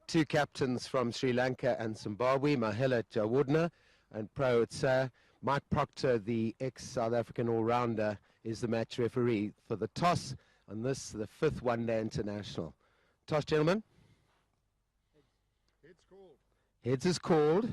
two captains from Sri Lanka and Zimbabwe, Muttiah Muralitharan and Pro Mike Proctor, the ex-South African all-rounder, is the match referee for the toss on this, the 5th one-day international. Toss, gentlemen. Heads called. Heads is called.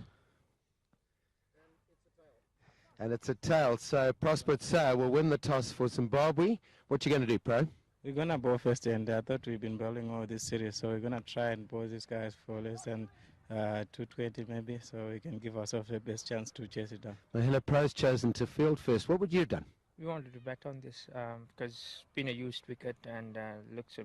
And it's a tail. So Prosper will win the toss for Zimbabwe. What you going to do, Pro? We're going to bowl first, and I thought we've been bowling over this series, so we're going to try and bowl these guys for less than 220 maybe, so we can give ourselves the best chance to chase it down. Muttiah Pro's chosen to field first. What would you have done? We wanted to bat on this because it's been a used wicket and looks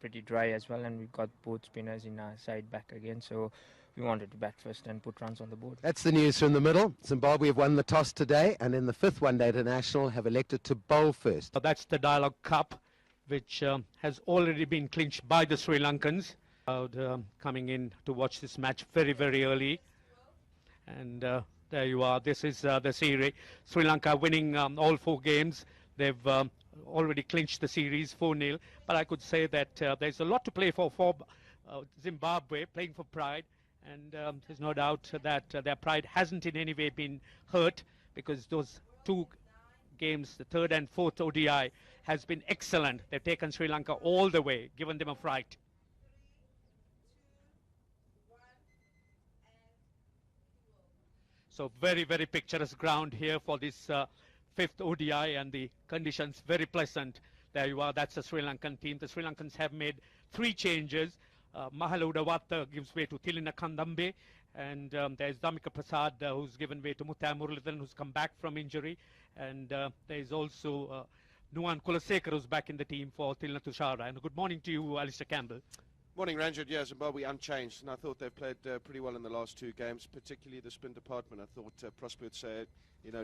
pretty dry as well, and we've got both spinners in our side back again, so we wanted to bat first and put runs on the board. That's the news from the middle. Zimbabwe have won the toss today and in the 5th one-day international have elected to bowl first. That's the Dialogue Cup, which has already been clinched by the Sri Lankans. Coming in to watch this match very, very early. And there you are. This is the series. Sri Lanka winning all 4 games. They've already clinched the series 4-0. But I could say that there's a lot to play for Zimbabwe, playing for pride. And there's no doubt that their pride hasn't in any way been hurt, because those 2 games, the 3rd and 4th ODI, has been excellent. They've taken Sri Lanka all the way, given them a fright. So very, very picturesque ground here for this 5th ODI, and the conditions very pleasant. There you are, that's the Sri Lankan team. The Sri Lankans have made 3 changes. Mahela Udawata gives way to Thilina Kandamby, and there's Damika Prasad who's given way to Muttiah Muralitharan, who's come back from injury, and there's also Nuwan Kulasekar, who's back in the team for Thilina Tushara. And good morning to you, Alistair Campbell. Morning, Ranjit. Yeah, Zimbabwe unchanged, and I thought they've played pretty well in the last 2 games, particularly the spin department. I thought Prosper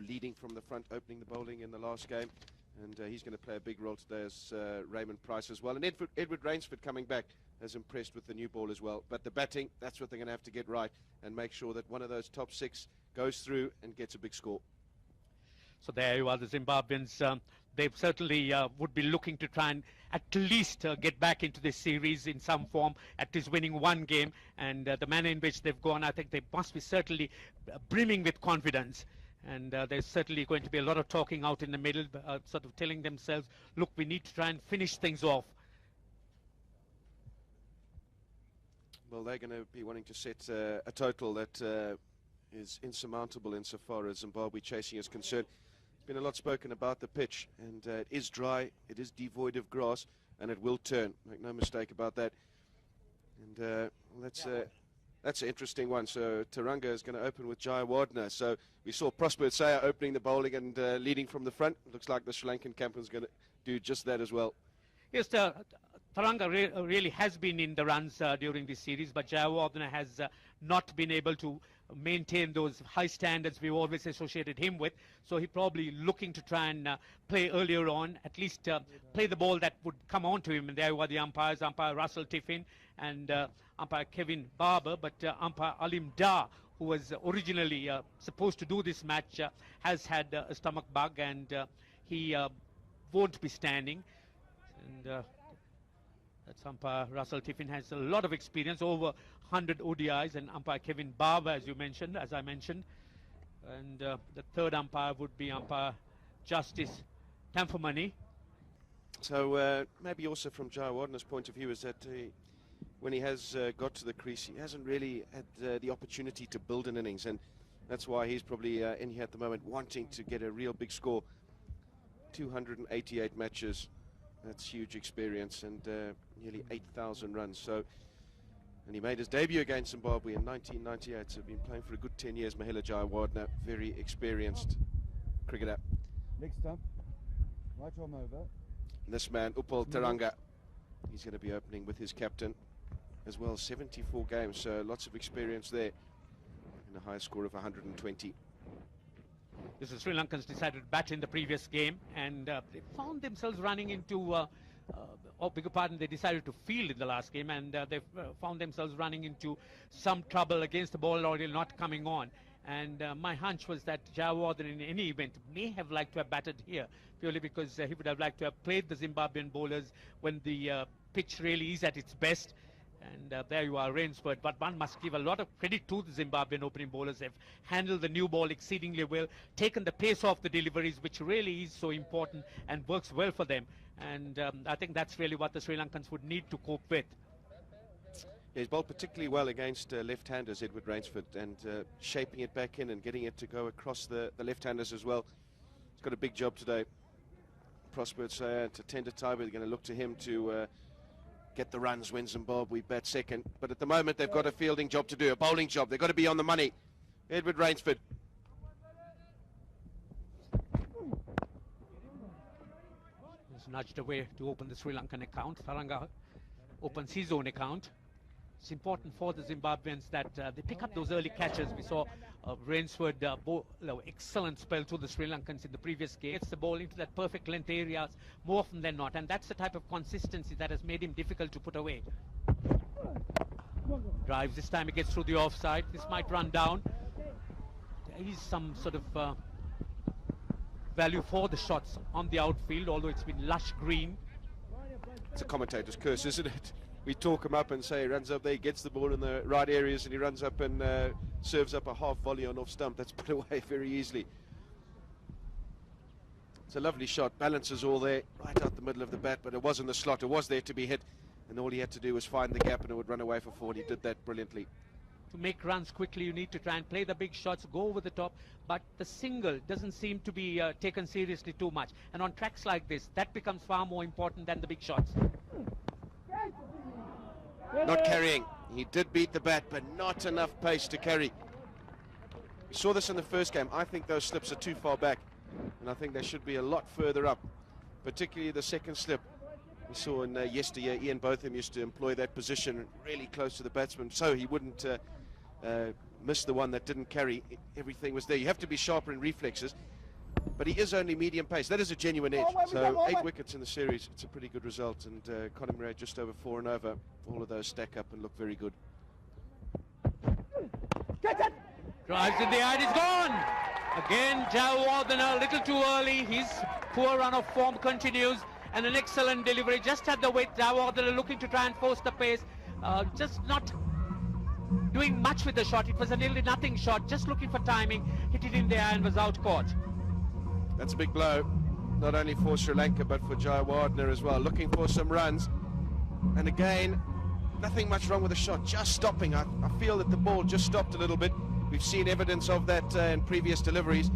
leading from the front, opening the bowling in the last game, and he's going to play a big role today as Raymond Price as well. And Edward Rainsford coming back has impressed with the new ball as well. But the batting, that's what they're going to have to get right and make sure that one of those top 6 goes through and gets a big score. So there you are, the Zimbabweans. They certainly would be looking to try and at least get back into this series in some form, at least winning 1 game. And the manner in which they've gone, I think they must be certainly brimming with confidence. And there's certainly going to be a lot of talking out in the middle, sort of telling themselves, look, we need to try and finish things off. Well, they're going to be wanting to set a total that is insurmountable insofar as Zimbabwe chasing is concerned. There's been a lot spoken about the pitch, and it is dry, it is devoid of grass, and it will turn. Make no mistake about that. And that's an interesting one. So Taranga is going to open with Jayawardene. So we saw Prosper opening the bowling and leading from the front. Looks like the Sri Lankan captain is going to do just that as well. Yes, Taranga really has been in the runs during this series, but Jayawardene has not been able to maintain those high standards we've always associated him with. So he's probably looking to try and play earlier on, at least play the ball that would come on to him. And there were the umpires, umpire Russell Tiffin and umpire Kevan Barbour, but umpire Alim Dar, who was originally supposed to do this match, has had a stomach bug, and he won't be standing. And that's umpire Russell Tiffin has a lot of experience, over 100 ODIs, and umpire Kevan Barbour, as I mentioned. And the 3rd umpire would be umpire Justice Tamfamani. So maybe also from Jayawardene's point of view is that when he has got to the crease, he hasn't really had the opportunity to build an innings, and that's why he's probably in here at the moment wanting to get a real big score. 288 matches. That's huge experience, and nearly 8,000 runs. So, and he made his debut against Zimbabwe in 1998. So been playing for a good 10 years. Mahela Jayawardene, very experienced cricketer. Next up, right arm over. And this man, Upal Taranga, he's going to be opening with his captain as well. 74 games, so lots of experience there, and a high score of 120. This is Sri Lankans decided to bat in the previous game, and they found themselves running into, they decided to field in the last game, and they found themselves running into some trouble against the ball already not coming on. And my hunch was that Jayawardene in any event may have liked to have batted here, purely because he would have liked to have played the Zimbabwean bowlers when the pitch really is at its best. And there you are, Rainsford. But one must give a lot of credit to the Zimbabwean opening bowlers. They've handled the new ball exceedingly well, taken the pace off the deliveries, which really is so important and works well for them. And I think that's really what the Sri Lankans would need to cope with. He's bowled particularly well against left-handers, Edward Rainsford, and shaping it back in and getting it to go across the left-handers as well. He's got a big job today. Prosper to Tender Taibu, they're going to look to him to get the runs when Zimbabwe bat second. But at the moment, they've got a fielding job to do, a bowling job. They've got to be on the money. Edward Rainsford. He's nudged away to open the Sri Lankan account. Tharanga opens his own account. It's important for the Zimbabweans that they pick up those early catches. We saw Rainsford excellent spell to the Sri Lankans in the previous game. Gets the ball into that perfect length areas more often than not, and that's the type of consistency that has made him difficult to put away. Drives, this time he gets through the offside. This might run down. There is some sort of value for the shots on the outfield, although it's been lush green. It's a commentator's curse, isn't it? We talk him up and say he runs up there, he gets the ball in the right areas, and he runs up and serves up a half volley on off stump. That's put away very easily. It's a lovely shot, balances all there, right out the middle of the bat, but it was in the slot, it was there to be hit, and all he had to do was find the gap and it would run away for four, and he did that brilliantly. To make runs quickly, you need to try and play the big shots, go over the top, but the single doesn't seem to be taken seriously too much. And on tracks like this, that becomes far more important than the big shots. Not carrying. He did beat the bat, but not enough pace to carry. We saw this in the first game. I think those slips are too far back, and I think they should be a lot further up, particularly the second slip. We saw in yesteryear, Ian Botham used to employ that position really close to the batsman, so he wouldn't miss the one that didn't carry. Everything was there. You have to be sharper in reflexes, but he is only medium pace. That is a genuine edge. So 8 wickets in the series. It's a pretty good result, and Kandamby just over 4 and over. All of those stack up and look very good. Drives in the eye, it's gone! Again, Jayawardene a little too early. His poor run of form continues, and an excellent delivery. Just at the weight, Jayawardene looking to try and force the pace. Just not doing much with the shot. It was a nearly nothing shot, just looking for timing. Hit it in the eye and was out caught. That's a big blow, not only for Sri Lanka, but for Jayawardene as well. Looking for some runs. And again, nothing much wrong with the shot, just stopping. I feel that the ball just stopped a little bit. We've seen evidence of that in previous deliveries.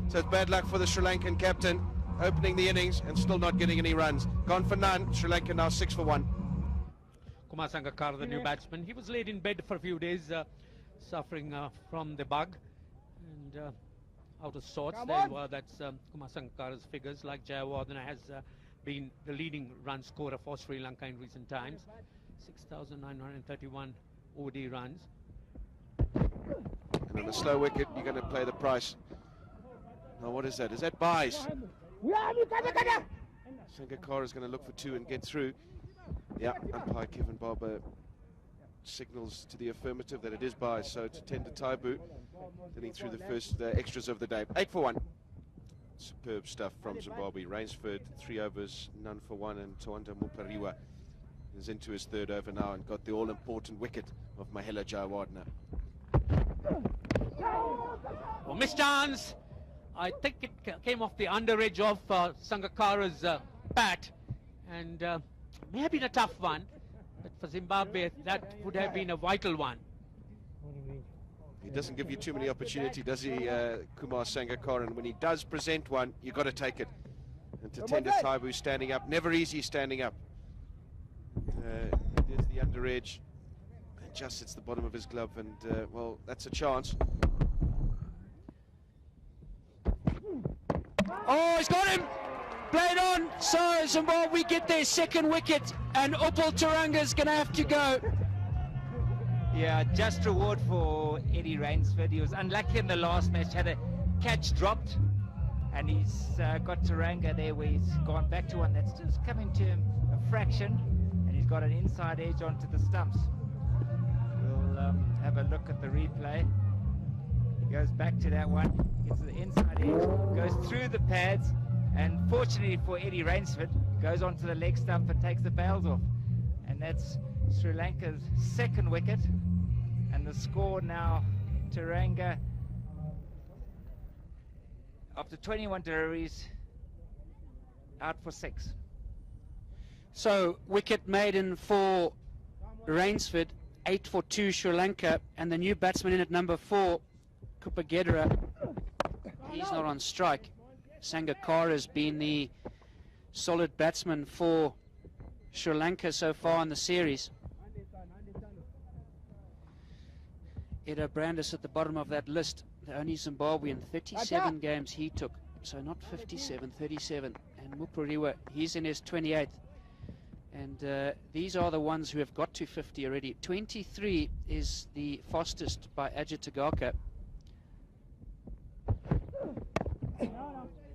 So it's bad luck for the Sri Lankan captain, opening the innings and still not getting any runs. Gone for none. Sri Lanka now 6 for 1. Kumar Sangakkara, the new batsman, he was laid in bed for a few days, suffering from the bug and out of sorts. There you are, that's Kumar Sangakkara's figures. Like Jayawardene has been the leading run scorer for Sri Lanka in recent times. 6,931 ODI runs. And on the slow wicket, you're going to play the price. Now, what is that? Is that buys? Sangakkara is going to look for 2 and get through. Yeah, umpire Kevan Barbour signals to the affirmative that it is buys. So to Tender Taibu, getting through the first extras of the day. 8 for 1. Superb stuff from Zimbabwe. Rainsford, 3 overs, none for 1, and Tawanda Mupariwa is into his 3rd over now and got the all-important wicket of Mahela Jayawardene. Oh, missed chance. I think it came off the under edge of Sangakkara's bat, and may have been a tough one, but for Zimbabwe that would have been a vital one. He doesn't give you too many opportunities, does he, Kumar Sangakkara? And when he does present one, you've got to take it. And to Tender Taibu standing up, never easy standing up. There's the under edge, and just hits the bottom of his glove, and well, that's a chance. Oh, he's got him! Played on, so Zimbabwe get their 2nd wicket, and Upal Taranga's going to have to go. Yeah, just reward for Eddie Rainsford. He was unlucky in the last match, had a catch dropped, and he's got Taranga there where he's gone back to one that's just coming to him a fraction, and he's got an inside edge onto the stumps. We'll have a look at the replay. He goes back to that one, gets to the inside edge, goes through the pads, and fortunately for Eddie Rainsford, goes onto the leg stump and takes the bails off. And that's Sri Lanka's second wicket, and the score now, Taranga, after 21 deliveries, out for 6. So wicket maiden for Rainsford, 8 for 2 Sri Lanka, and the new batsman in at number 4, Kupagedera, he's not on strike. Sangakkara has been the solid batsman for Sri Lanka so far in the series. Eda Brandis at the bottom of that list, the only Zimbabwean, 37 games he took, so not 57, 37. And Mupariwa, he's in his 28th. And these are the ones who have got to 50 already. 23 is the fastest by Ajit Tagaka.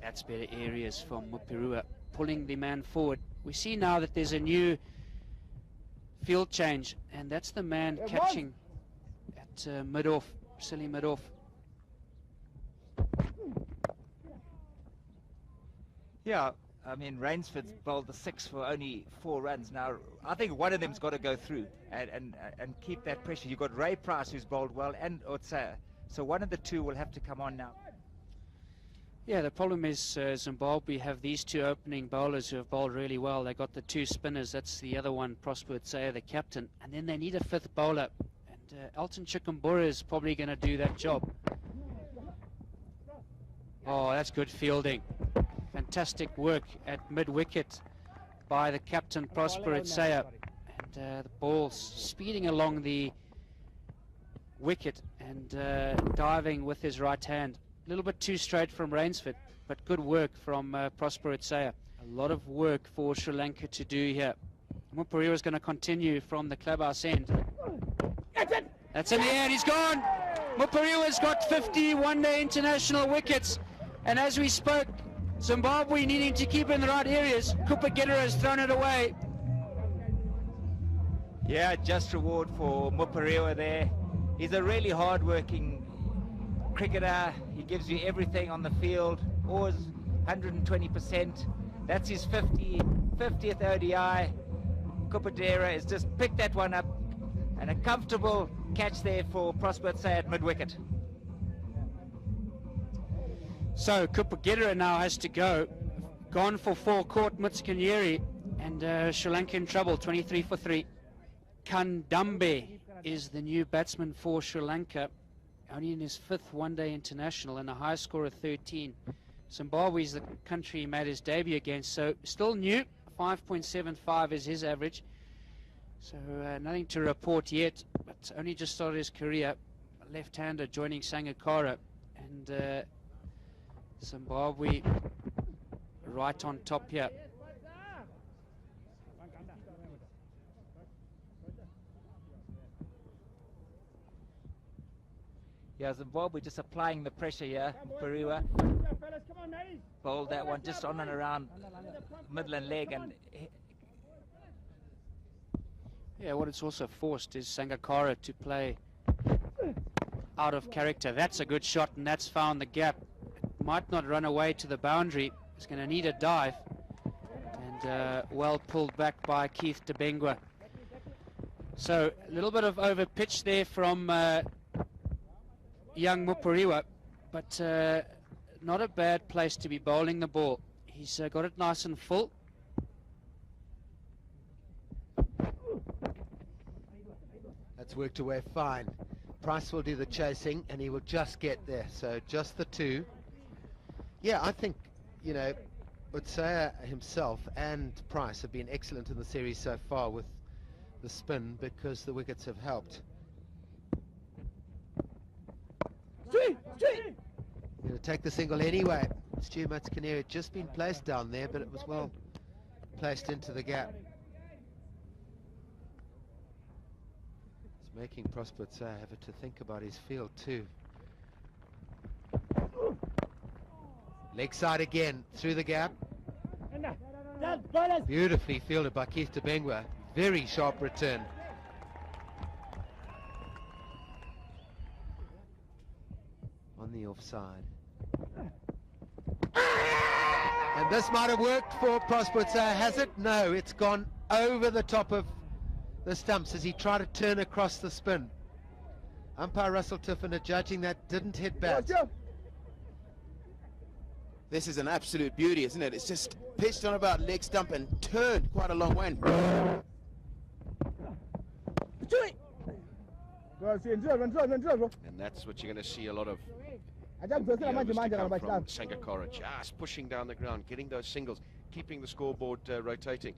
That's better areas from Mupariwa, pulling the man forward. We see now that there's a new field change, and that's the man catching at mid-off, silly mid-off. Yeah, I mean, Rainsford's bowled the 6 for only 4 runs. Now, I think one of them's got to go through and keep that pressure. You've got Ray Price, who's bowled well, and Umpires. So one of the two will have to come on now. Yeah, the problem is Zimbabwe have these two opening bowlers who have bowled really well. They got the 2 spinners. That's the other one, Prosper Utsaya, the captain. And then they need a 5th bowler. And Elton Chikumbura is probably going to do that job. Oh, that's good fielding. Fantastic work at mid-wicket by the captain, Prosper Utsaya. And the ball speeding along the wicket and diving with his right hand. A little bit too straight from Rainsford, but good work from Prosper Utsaya. A lot of work for Sri Lanka to do here. Mupariwa is going to continue from the clubhouse end. That's in the air, he's gone! Mupariwa's got 50 one-day international wickets. And as we spoke, Zimbabwe needing to keep in the right areas. Kupagedera has thrown it away. Yeah, just reward for Mupariwa there. He's a really hard-working cricketer. He gives you everything on the field, always 120%. That's his 50th ODI. Kupagedera has just picked that one up, and a comfortable catch there for Prosper Utsaya at mid-wicket. So Kupagedera now has to go. Gone for 4, caught Mutsikanyeri, and Sri Lanka in trouble, 23 for 3. Kandamby is the new batsman for Sri Lanka, only in his 5th one-day international and a high score of 13. Zimbabwe is the country he made his debut against, so still new. 5.75 is his average. So nothing to report yet, but only just started his career. Left-hander joining Sangakkara, and Zimbabwe right on top here. Yeah, Zimbabwe just applying the pressure here. Mupariwa bowled that one just on and around Midland leg, and yeah, what it's also forced is Sangakkara to play out of character. That's a good shot, and that's found the gap. It might not run away to the boundary. It's going to need a dive, and well pulled back by Keith Dabengwa. So a little bit of over pitch there from young Mupariwa, but not a bad place to be bowling the ball. He's got it nice and full. That's worked away fine. Price will do the chasing, and he will just get there. So just the 2. Yeah, I think, you know, Utsaya himself and Price have been excellent in the series so far with the spin, because the wickets have helped. Going to take the single anyway. Stu Mutsikanyeri had just been placed down there, but it was well placed into the gap. It's making Prosper Utsaya have to think about his field too. Leg side again, through the gap. Beautifully fielded by Keith Dabengwa. Very sharp return. On the offside. And this might have worked for Prosper Utsaya, has it? No, it's gone over the top of the stumps as he tried to turn across the spin. Umpire Russell Tiffin judging that didn't hit bat. This is an absolute beauty, isn't it? It's just pitched on about leg stump and turned quite a long way. And that's what you're going to see a lot of from Sangakkara, just pushing down the ground, getting those singles, keeping the scoreboard rotating.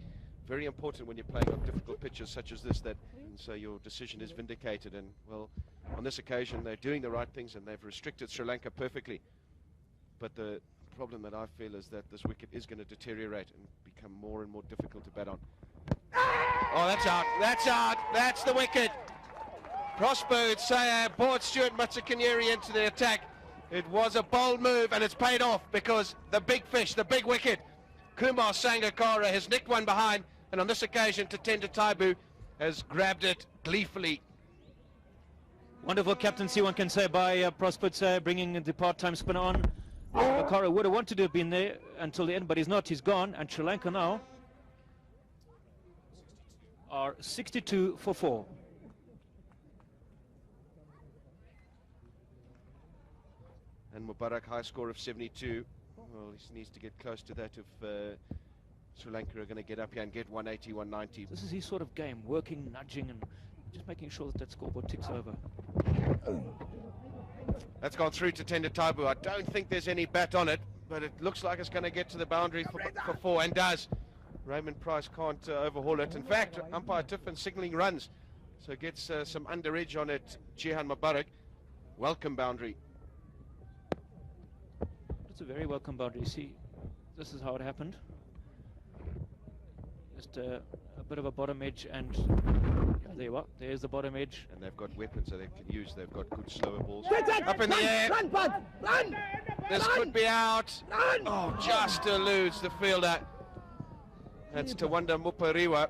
Very important when you're playing on difficult pitches such as this, and so your decision is vindicated. And well, on this occasion they're doing the right things and they've restricted Sri Lanka perfectly. But the problem that I feel is that this wicket is going to deteriorate and become more and more difficult to bat on. Oh, that's out, that's out, that's the wicket. Prosper Saya brought Stuart Matsakanyeri into the attack. It was a bold move and it's paid off because the big fish, the big wicket, Kumar Sangakkara has nicked one behind, and on this occasion Tatenda Taibu has grabbed it gleefully. Wonderful captaincy, one can say, by Prosper Saya, bringing the part-time spinner on. Sangakkara would have wanted to have been there until the end, but he's not, he's gone, and Sri Lanka now are 62 for 4. And Mubarak, high score of 72. Well, he needs to get close to that if Sri Lanka are going to get up here and get 180, 190. This is his sort of game, working, nudging, and just making sure that that scoreboard ticks over. That's gone through to Tenda Taibu. I don't think there's any bat on it, but it looks like it's going to get to the boundary for 4, and does. Raymond Price can't overhaul it. In fact, umpire Tiffin signalling runs, so gets some under edge on it. Jihan Mubarak, welcome boundary. It's a very welcome boundary. You see, this is how it happened. Just a bit of a bottom edge, and there you are. There's the bottom edge. And they've got weapons that they can use. They've got good slower balls. Up in the air. Run! This could be out. Oh, just eludes the fielder. That's Tawanda Mupariwa.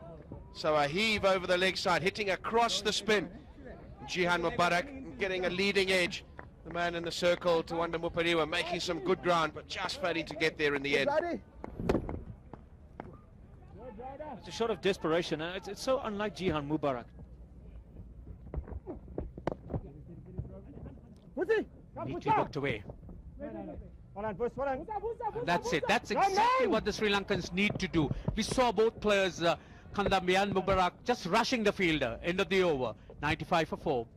So a heave over the leg side, hitting across the spin. Jihan Mubarak getting a leading edge. The man in the circle, Tawanda Mupariwa, making some good ground, but just failing to get there in the end. It's a shot of desperation, and it's so unlike Jihan Mubarak. Neatly looked away. And that's it. That's exactly what the Sri Lankans need to do. We saw both players, Kandamby and Mubarak, just rushing the fielder. End of the over. 95 for 4.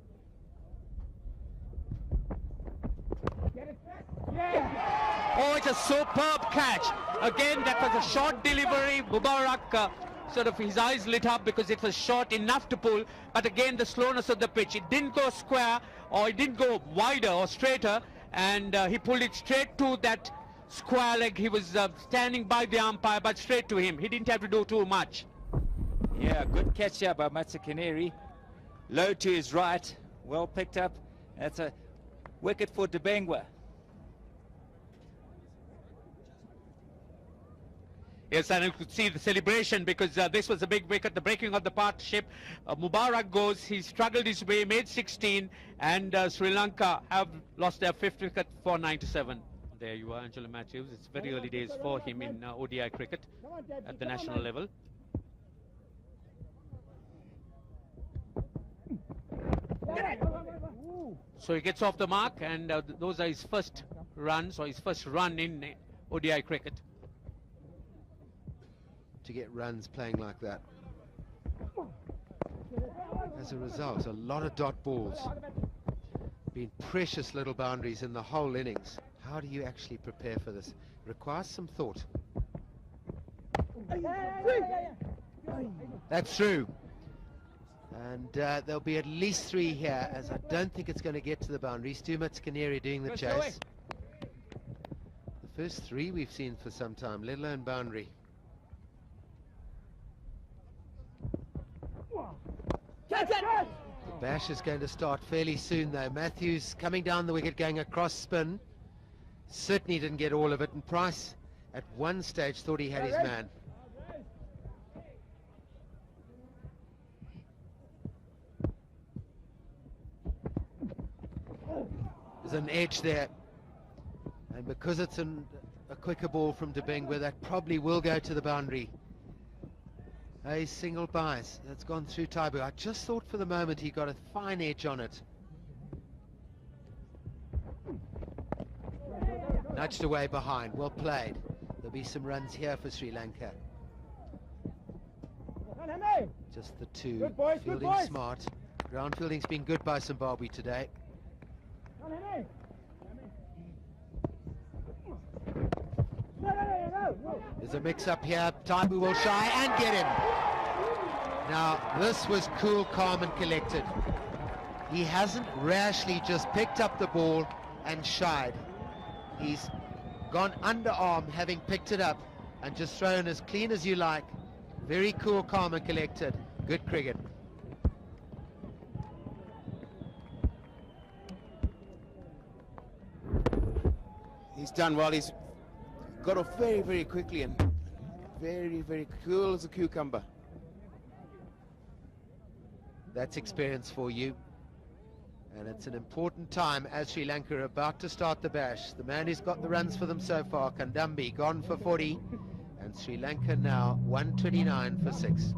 Oh, it's a superb catch. Again, that was a short delivery. Mubarak, sort of his eyes lit up because it was short enough to pull. But again, the slowness of the pitch. It didn't go square, or it didn't go wider or straighter. And he pulled it straight to that square leg. He was standing by the umpire, but straight to him. He didn't have to do too much. Yeah, good catch here by Matsakanyeri. Low to his right. Well picked up. That's a wicket for Dabengwa. Yes, and you could see the celebration because this was a big wicket, the breaking of the partnership. Mubarak goes, he struggled his way, made 16, and Sri Lanka have lost their 5th wicket for 97. There you are, Angelo Matthews. It's very early days for him in ODI cricket at the national level. So he gets off the mark, and those are his first runs, or his first run in ODI cricket. To get runs playing like that. As a result, a lot of dot balls. Been precious little boundaries in the whole innings. How do you actually prepare for this? Requires some thought. That's true. And there'll be at least 3 here, as I don't think it's going to get to the boundary. Stu Matsakanyeri doing the chase. The first 3 we've seen for some time, let alone boundary. The bash is going to start fairly soon though. Matthews coming down the wicket, going across spin. Certainly didn't get all of it, and Price at one stage thought he had his man. There's an edge there, and because it's a quicker ball from Dabengwa, that probably will go to the boundary. A single bias that's gone through Taibu. I just thought for the moment he got a fine edge on it. Nudged away behind, well played. There'll be some runs here for Sri Lanka. Just the two fielding smart. Ground fielding's been good by Zimbabwe today. There's a mix-up here. Taibu will shy and get him. Now, this was cool, calm and collected. He hasn't rashly just picked up the ball and shied. He's gone underarm, having picked it up, and just thrown as clean as you like. Very cool, calm and collected. Good cricket. He's done well. He's got off very, very quickly and very, very cool as a cucumber. That's experience for you. And it's an important time as Sri Lanka are about to start the bash. The man who's got the runs for them so far, Kandamby, gone for 40. And Sri Lanka now 129 for 6.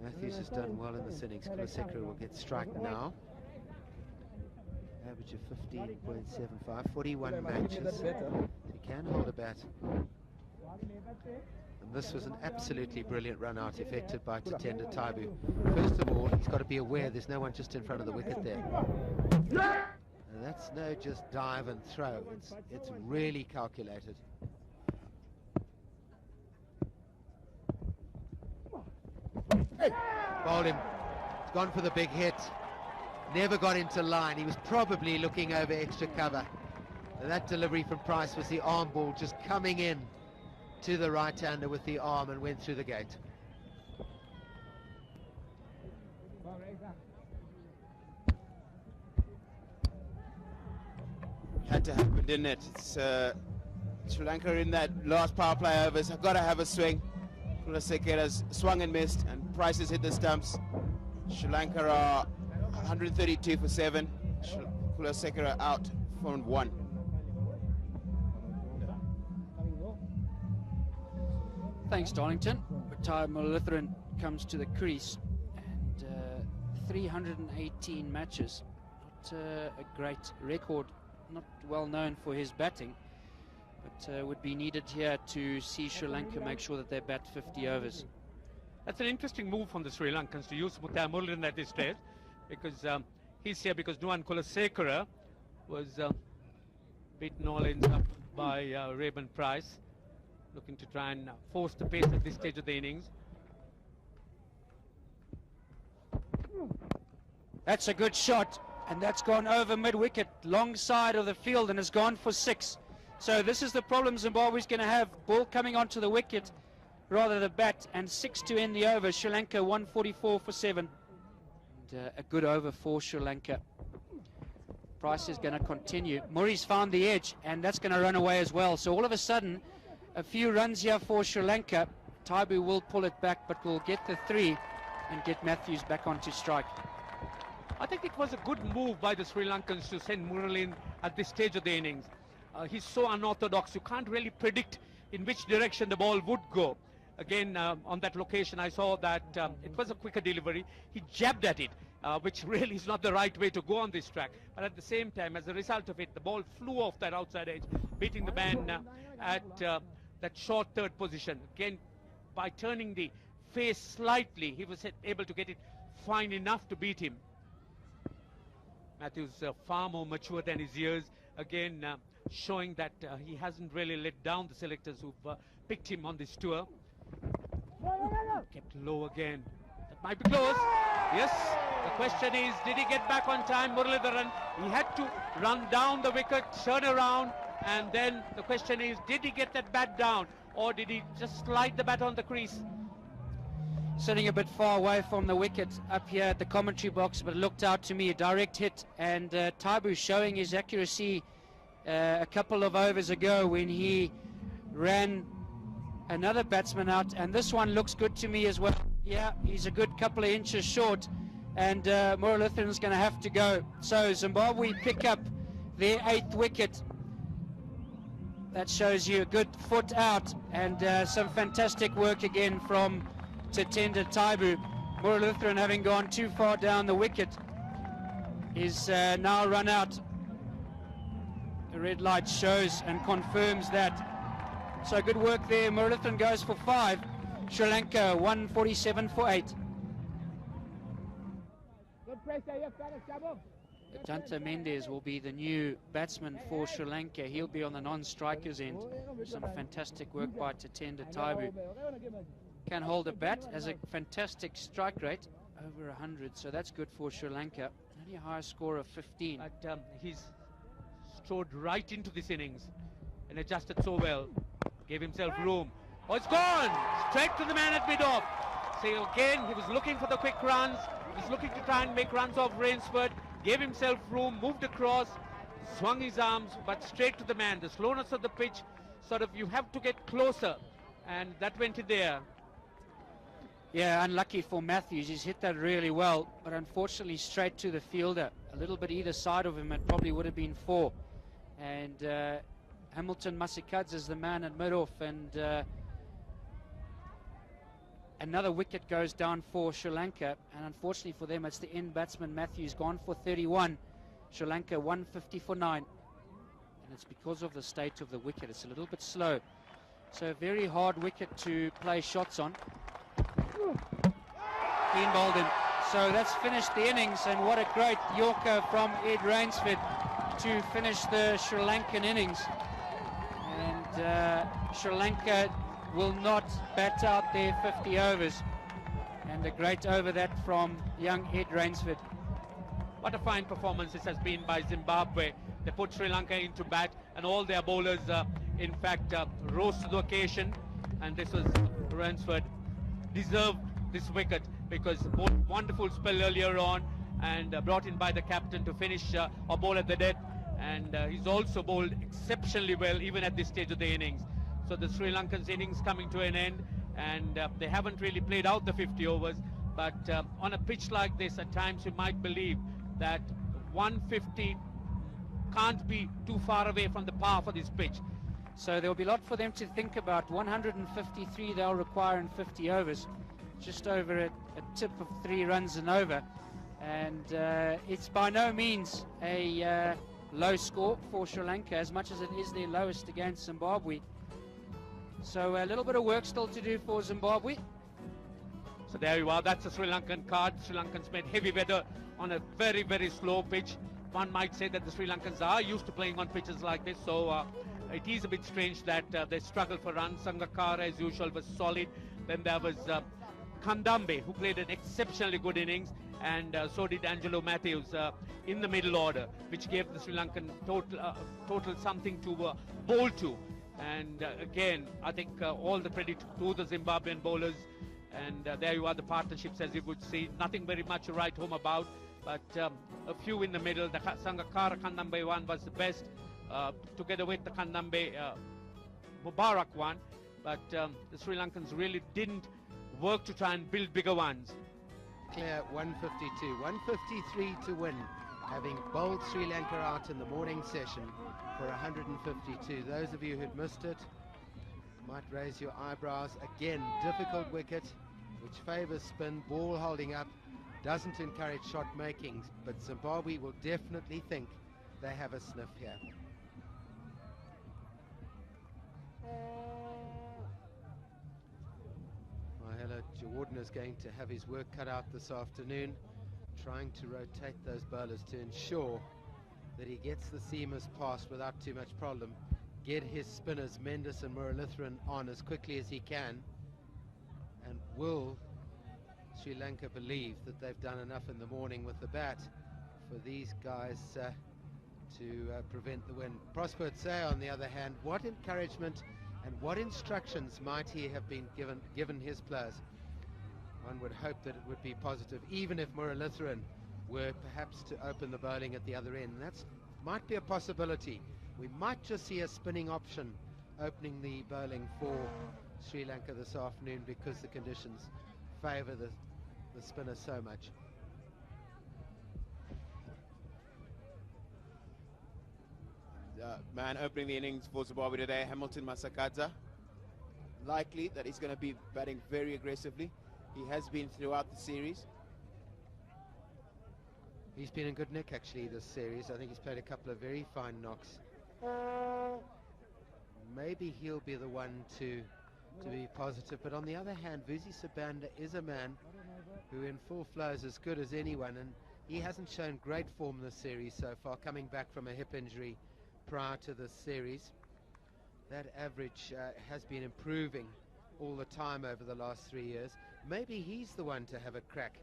Matthews has done well in this innings. Kulasekaram will get struck now. Average of 15.75, 41 matches. He can hold a bat. And this was an absolutely brilliant run out effected by Tatenda Taibu. First of all, he's got to be aware there's no one just in front of the wicket there. And that's no just dive and throw. It's really calculated. Bowled him. He's gone for the big hit. Never got into line. He was probably looking over extra cover. And that delivery from Price was the arm ball just coming in to the right-hander with the arm and went through the gate. Had to happen, didn't it? It's, Sri Lanka in that last power play overs have got to have a swing. Kulasekaram's swung and missed, and Price has hit the stumps. Sri Lanka are 132 for 7. Kulasekaram out for 1. Thanks, Darlington. Muttiah Muralitharan comes to the crease, and 318 matches. Not a great record, not well known for his batting, but would be needed here to see Sri Lanka make sure that they bat 50 overs. That's an interesting move from the Sri Lankans to use Muttiah Muralitharan at this stage, because he's here because Nuwan Kulasekaram was beaten all ends up by Raven Price, looking to try and force the pace at this stage of the innings. That's a good shot, and that's gone over mid-wicket, long side of the field, and has gone for 6. So this is the problem Zimbabwe's going to have. Ball coming onto the wicket rather than the bat, and 6 to end the over. Sri Lanka 144 for 7. And, a good over for Sri Lanka. Price is going to continue. Murray's found the edge, and that's going to run away as well. So all of a sudden, a few runs here for Sri Lanka. Taibu will pull it back, but will get the 3 and get Matthews back onto strike. I think it was a good move by the Sri Lankans to send Murali in at this stage of the innings. He's so unorthodox, you can't really predict in which direction the ball would go. Again, on that location, I saw that it was a quicker delivery. He jabbed at it, which really is not the right way to go on this track. But at the same time, as a result of it, the ball flew off that outside edge, beating the man at that short third position. Again, by turning the face slightly, he was able to get it fine enough to beat him. Matthews far more mature than his years. Again, showing that he hasn't really let down the selectors who've picked him on this tour. Kept low again. That might be close. Yes, the question is, did he get back on time, Muralitharan? He had to run down the wicket, turn around, and then the question is, did he get that bat down, or did he just slide the bat on the crease? Sitting a bit far away from the wicket up here at the commentary box, but it looked out to me, a direct hit, and Taibu showing his accuracy a couple of overs ago when he ran another batsman out, and this one looks good to me as well. Yeah, he's a good couple of inches short, and Muralitharan's going to have to go. So Zimbabwe pick up their 8th wicket. That shows you a good foot out, and some fantastic work again from Tatenda Taibu. Muralitharan, having gone too far down the wicket, is now run out. The red light shows and confirms that. So good work there. Muralitharan goes for 5. Sri Lanka 147 for 8. Dante Mendes will be the new batsman for Sri Lanka. He'll be on the non-strikers end. Some fantastic work by Tatenda Taibu. Can hold a bat, has a fantastic strike rate, over 100, so that's good for Sri Lanka. Only a high score of 15. But he's strode right into this innings and adjusted so well. Gave himself room. Oh, it's gone! Straight to the man at mid-off. So again, he was looking for the quick runs. He was looking to try and make runs off Rainsford. Gave himself room, moved across, swung his arms, but straight to the man. The slowness of the pitch, sort of, you have to get closer, and that went in there. Yeah, unlucky for Matthews. He's hit that really well, but unfortunately straight to the fielder. A little bit either side of him, it probably would have been 4. And Hamilton Masikads is the man at mid-off, and another wicket goes down for Sri Lanka, and unfortunately for them, it's the end batsman Matthews, gone for 31. Sri Lanka 150 for 9. And it's because of the state of the wicket. It's a little bit slow. So a very hard wicket to play shots on. Clean bowled him. So that's finished the innings, and what a great Yorker from Ed Rainsford to finish the Sri Lankan innings. And Sri Lanka will not bat out their 50 overs, and a great over that from young Ed Rainsford. What a fine performance this has been by Zimbabwe. They put Sri Lanka into bat, and all their bowlers in fact rose to the occasion, and this was Rainsford deserved this wicket because both wonderful spell earlier on, and brought in by the captain to finish or bowl at the death, and he's also bowled exceptionally well even at this stage of the innings. So the Sri Lankan's innings coming to an end, and they haven't really played out the 50 overs, but on a pitch like this, at times you might believe that 150 can't be too far away from the par for this pitch. So there will be a lot for them to think about. 153 they'll require in 50 overs, just over a tip of 3 runs and over, and it's by no means a low score for Sri Lanka, as much as it is their lowest against Zimbabwe. So a little bit of work still to do for Zimbabwe. So there you are, that's the Sri Lankan card. Sri Lankans made heavy weather on a very, very slow pitch. One might say that the Sri Lankans are used to playing on pitches like this, so it is a bit strange that they struggle for runs. Sangakkara, as usual, was solid. Then there was Kandamby, who played an exceptionally good innings, and so did Angelo Matthews in the middle order, which gave the Sri Lankan total something to bowl to. And again, I think all the credit to the Zimbabwean bowlers. And there you are, the partnerships, as you would see. Nothing very much to write home about, but a few in the middle. The Sangakkara Kandamby one was the best, together with the Kandamby Mubarak one. But the Sri Lankans really didn't work to try and build bigger ones. Clear 152, 153 to win, having bowled Sri Lanka out in the morning session for 152. Those of you who'd missed it might raise your eyebrows. Again, difficult wicket, which favours spin, ball holding up, doesn't encourage shot making, but Zimbabwe will definitely think they have a sniff here. Mahela Jordan is going to have his work cut out this afternoon, trying to rotate those bowlers to ensure that he gets the seamers past without too much problem. Get his spinners, Mendes and Muralitharan, on as quickly as he can. And will Sri Lanka believe that they've done enough in the morning with the bat for these guys to prevent the win? Prosper Say, on the other hand, what encouragement and what instructions might he have been given his players? One would hope that it would be positive, even if Muralitharan were perhaps to open the bowling at the other end. That might be a possibility. We might just see a spinning option opening the bowling for Sri Lanka this afternoon, because the conditions favour the spinner so much. man opening the innings for Zimbabwe today, Hamilton Masakadza. Likely that he's going to be batting very aggressively. He has been throughout the series. He's been in good nick actually this series. I think he's played a couple of very fine knocks. Maybe he'll be the one to be positive, but on the other hand, Vusi Sibanda is a man who in full flow is as good as anyone, and he hasn't shown great form this series so far, coming back from a hip injury prior to this series. That average has been improving all the time over the last 3 years. Maybe he's the one to have a crack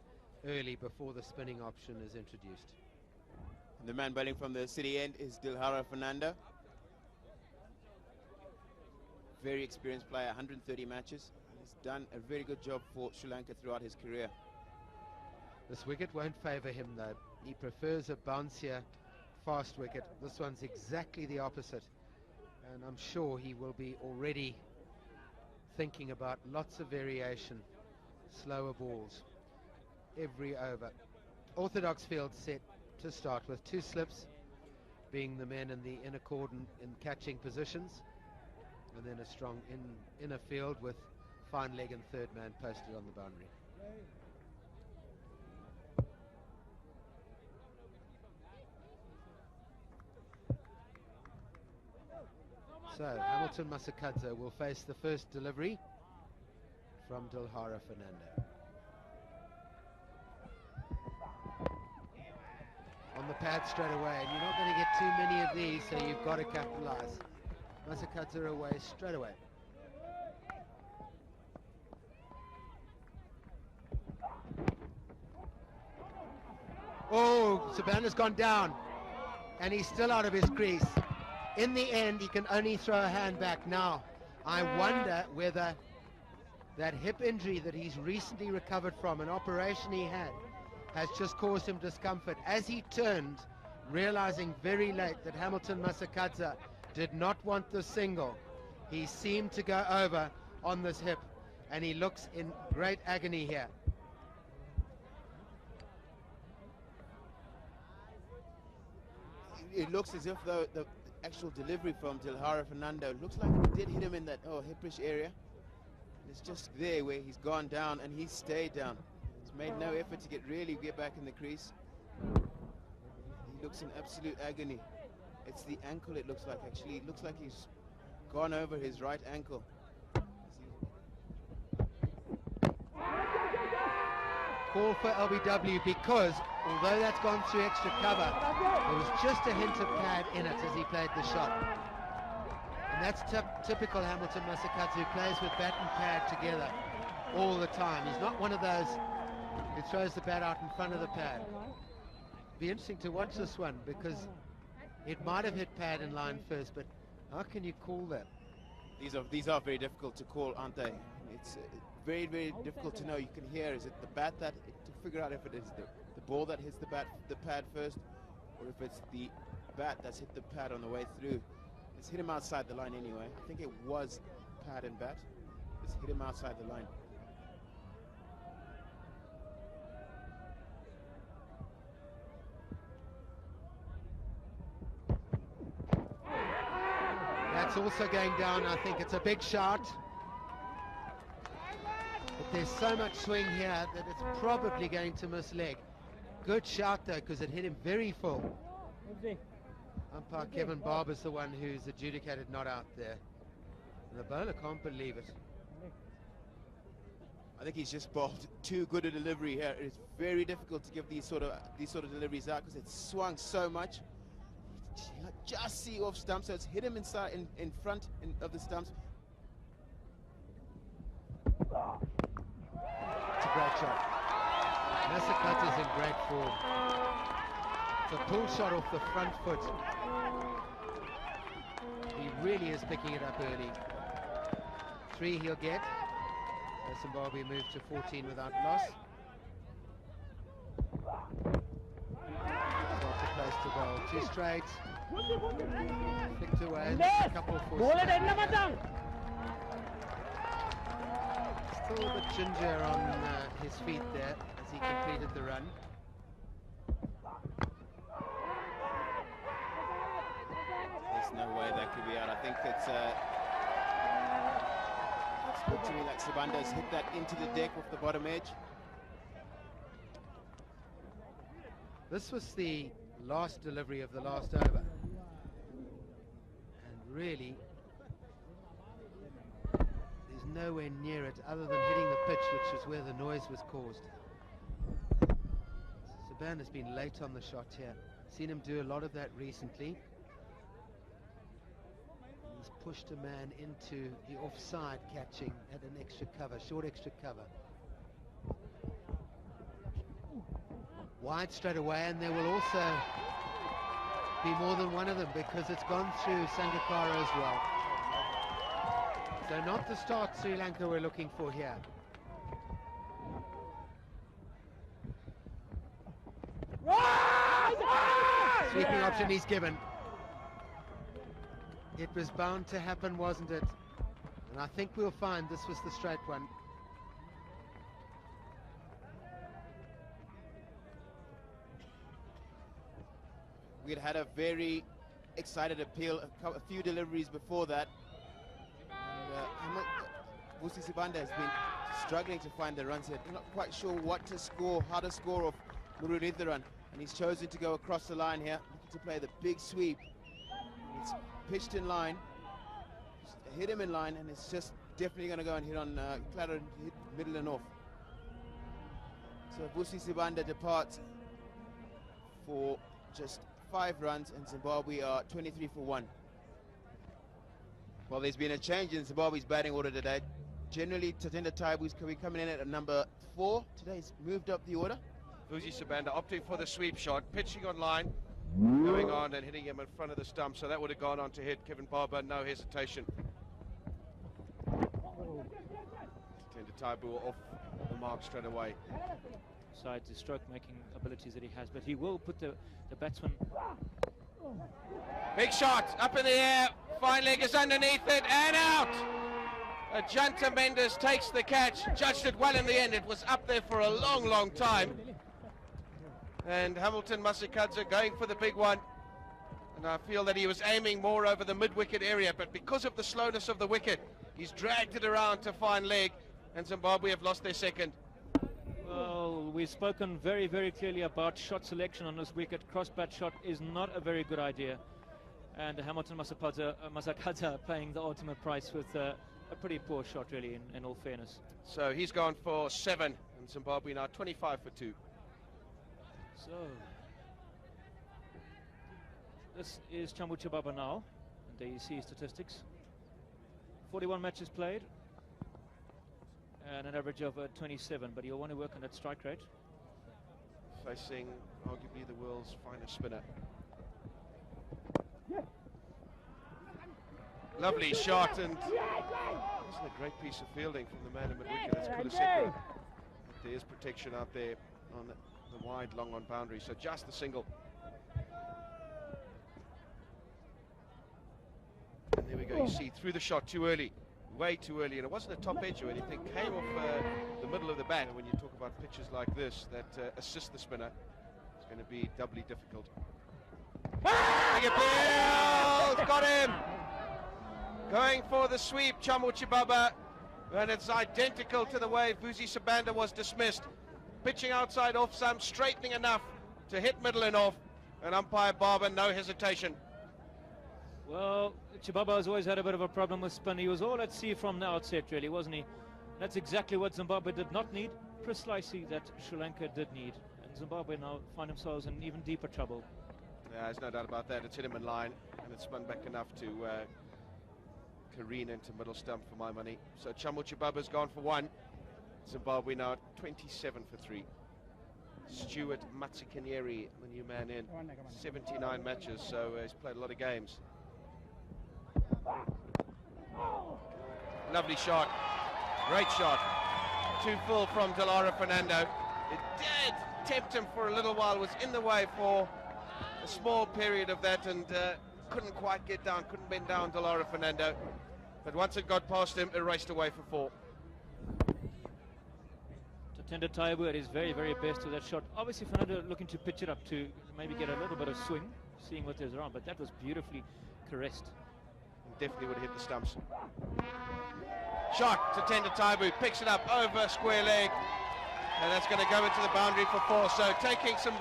early before the spinning option is introduced. And the man batting from the city end is Dilhara Fernando. Very experienced player, 130 matches. He's done a very good job for Sri Lanka throughout his career. This wicket won't favour him though. He prefers a bouncier, fast wicket. This one's exactly the opposite. And I'm sure he will be already thinking about lots of variation, slower balls every over. Orthodox field set to start with 2 slips, being the men in the inner cordon in catching positions, and then a strong inner field with fine leg and third man posted on the boundary. So Hamilton Masakadza will face the first delivery from Dilhara Fernando. On the pad straight away, and you're not going to get too many of these, so you've got to capitalize. Masakadza away straight away. Oh, Sabanda's gone down, and he's still out of his crease. In the end, he can only throw a hand back now. I wonder whether that hip injury that he's recently recovered from, an operation he had, has just caused him discomfort. As he turned, realizing very late that Hamilton Masakadza did not want the single, he seemed to go over on this hip, and he looks in great agony here. It looks as if the actual delivery from Dilhara Fernando looks like it did hit him in that hippish area. It's just there where he's gone down, and he stayed down. He's made no effort to get back in the crease. He looks in absolute agony. It's the ankle, it looks like, actually. It looks like he's gone over his right ankle. Call for LBW, because although that's gone through extra cover, there was just a hint of pad in it as he played the shot. And that's typical Hamilton Masakadza, who plays with bat and pad together all the time. He's not one of those who throws the bat out in front of the pad. Be interesting to watch this one, because it might have hit pad in line first, but how can you call that? These are very difficult to call, aren't they? It's very, very difficult to know. You can hear, is it the bat to figure out if it is the ball that hits the pad first, or if it's the bat that's hit the pad on the way through. It's hit him outside the line anyway. I think it was pad and bat. It's hit him outside the line. That's also going down. I think it's a big shot. But there's so much swing here that it's probably going to miss leg. Good shot though, because it hit him very full. Umpire Kevan Barbour's the one who's adjudicated not out there. And the bowler can't believe it. I think he's just bowled too good a delivery here. It's very difficult to give these sort of deliveries out, because it's swung so much. Just see off stump, so it's hit him inside in front of the stumps. It's a great shot. Masakadza's in great form. It's a pull shot off the front foot. He really is picking it up early. 3 he'll get. Zimbabwe move to 14 without loss. Not a place to bowl. 2 straight. Flicked away. A couple for still a bit ginger on his feet there as he completed the run. There's think it's good to me that Sibanda's hit that into the deck off the bottom edge. This was the last delivery of the last over. And really, there's nowhere near it other than hitting the pitch, which is where the noise was caused. Sibanda's been late on the shot here. Seen him do a lot of that recently. He's pushed a man into the offside catching at an extra cover, short extra cover. Wide straight away, and there will also be more than one of them because it's gone through Sangakkara as well. So not the start Sri Lanka we're looking for here. Sweeping option he's given. It was bound to happen, wasn't it? And I think we'll find this was the straight one. We'd had a very excited appeal a few deliveries before that. And Vusi Sibanda has been struggling to find the runs here. Not quite sure what to score, how to score off Muralitharan. And he's chosen to go across the line here, looking to play the big sweep. It's pitched in line, just hit him in line, and it's just definitely going to go and hit on Clatter and hit middle and off. So Vusi Sibanda departs for just 5 runs, and Zimbabwe are 23 for 1. Well, there's been a change in Zimbabwe's batting order today. Generally, Thilina Kandamby will be coming in at number 4. Today he's moved up the order. Vusi Sibanda opting for the sweep shot, pitching on line, going on and hitting him in front of the stump, so that would have gone on to hit Kevan Barbour, no hesitation. Thilina Kandamby off the mark straight away. Besides the stroke making abilities that he has, but he will put the batsman. Big shot up in the air, fine leg is underneath it and out. Ajanta Mendes takes the catch, judged it well in the end. It was up there for a long time, and Hamilton Masakadza going for the big one, and I feel that he was aiming more over the mid-wicket area, but because of the slowness of the wicket he's dragged it around to fine leg, and Zimbabwe have lost their second. Well, we've spoken very clearly about shot selection on this wicket. Cross-bat shot is not a very good idea. And Hamilton Masakadza paying the ultimate price with a pretty poor shot, really, in all fairness. So he's gone for 7, and Zimbabwe now 25 for 2. So, this is Chambu Chibaba now. And there you see his statistics. 41 matches played. And an average of 27, but you'll want to work on that strike rate. Facing arguably the world's finest spinner. Lovely shot, and isn't a great piece of fielding from the man in mid-wicket. That's Kulaseka. There is protection out there on the wide long on boundary, so just the single. And there we go, you see through the shot too early. Way too early, and it wasn't a top edge or anything, came off the middle of the bat. And when you talk about pitches like this that assist the spinner, it's going to be doubly difficult. Big appeal! Got him! Going for the sweep, Chambu Chibaba, and it's identical to the way Vusi Sibanda was dismissed. Pitching outside off some, straightening enough to hit middle and off, and umpire Barbour, no hesitation. Well, Chibaba has always had a bit of a problem with spin. He was all at sea from the outset, really, wasn't he? That's exactly what Zimbabwe did not need, precisely that Sri Lanka did need. And Zimbabwe now find themselves in even deeper trouble. Yeah, there's no doubt about that. It's hit him in line, and it's spun back enough to careen into middle stump for my money. So Chambu Chibaba's gone for 1. Zimbabwe now at 27 for 3. Stuart Matsikanyeri, the new man in, 79 matches, so he's played a lot of games. Lovely shot, great shot, too full from Delara Fernando. It did tempt him for a little while, was in the way for a small period of that, and couldn't quite get down, couldn't bend down Delara Fernando, but once it got past him, it raced away for 4. Thilina Kandamby at his very best with that shot. Obviously Fernando looking to pitch it up to maybe get a little bit of swing, seeing what there's around, but that was beautifully caressed. definitely would have hit the stumps. Shot to Tender Taibu, picks it up over square leg, and that's going to go into the boundary for 4. So taking some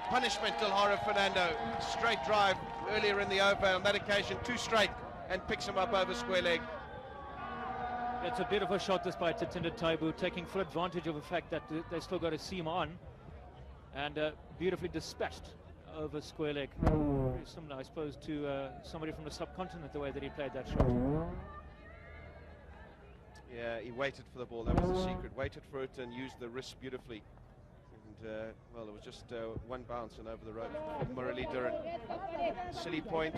punishment, Dilhara Fernando. Straight drive earlier in the over, on that occasion 2 straight, and picks him up over square leg. It's a bit of a shot this by Tender Taibu, taking full advantage of the fact that they still got a seam on, and beautifully dispatched over square leg. Very similar, I suppose, to somebody from the subcontinent, the way that he played that shot. Yeah, he waited for the ball. That was the secret. Waited for it and used the wrist beautifully. And, well, it was just one bounce and over the road for Muralitharan. Silly point,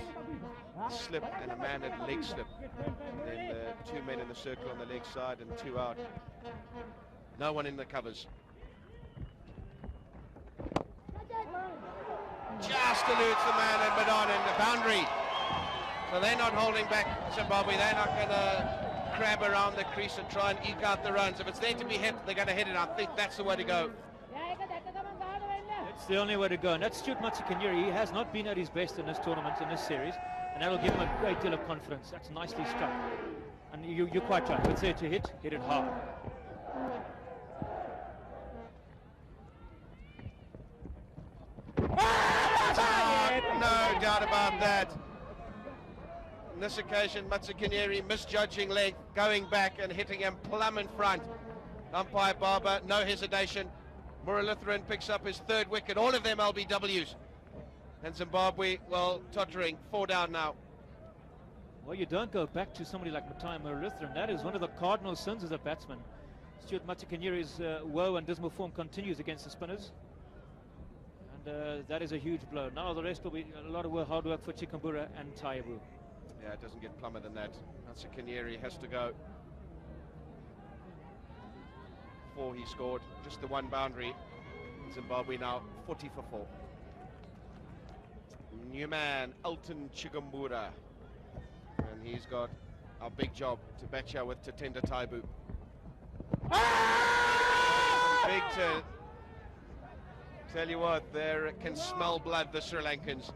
slip, and a man at leg slip. And then 2 men in the circle on the leg side and 2 out. No one in the covers. Just eludes the man and Madon in the boundary. So they're not holding back Zimbabwe. They're not going to crab around the crease and try and eke out the runs. If it's there to be hit, they're going to hit it. I think that's the way to go. It's the only way to go, and that's Stuart Matsikanyeri. He has not been at his best in this tournament, in this series, and that'll give him a great deal of confidence. That's nicely struck. And you're quite right. If it's there to hit it hard. No doubt about that. On this occasion, Matsikanyeri misjudging leg, going back and hitting him plumb in front. Umpire Barbour, no hesitation. Muralitharan picks up his 3rd wicket, all of them LBWs. And Zimbabwe, well, tottering, 4 down now. Well, you don't go back to somebody like Muttiah Muralitharan. That is one of the cardinal sins as a batsman. Stuart Matsikanyeri's woe and dismal form continues against the spinners. And that is a huge blow. Now the rest will be a lot of hard work for Chikambura and Taibu. Yeah, it doesn't get plumber than that. Matsikanyeri has to go. 4 he scored, just the 1 boundary. Zimbabwe now 40 for 4. New man, Elton Chikambura. And he's got a big job to batch out with Tender Taibu. Big turn. Tell you what, they can smell blood, the Sri Lankans.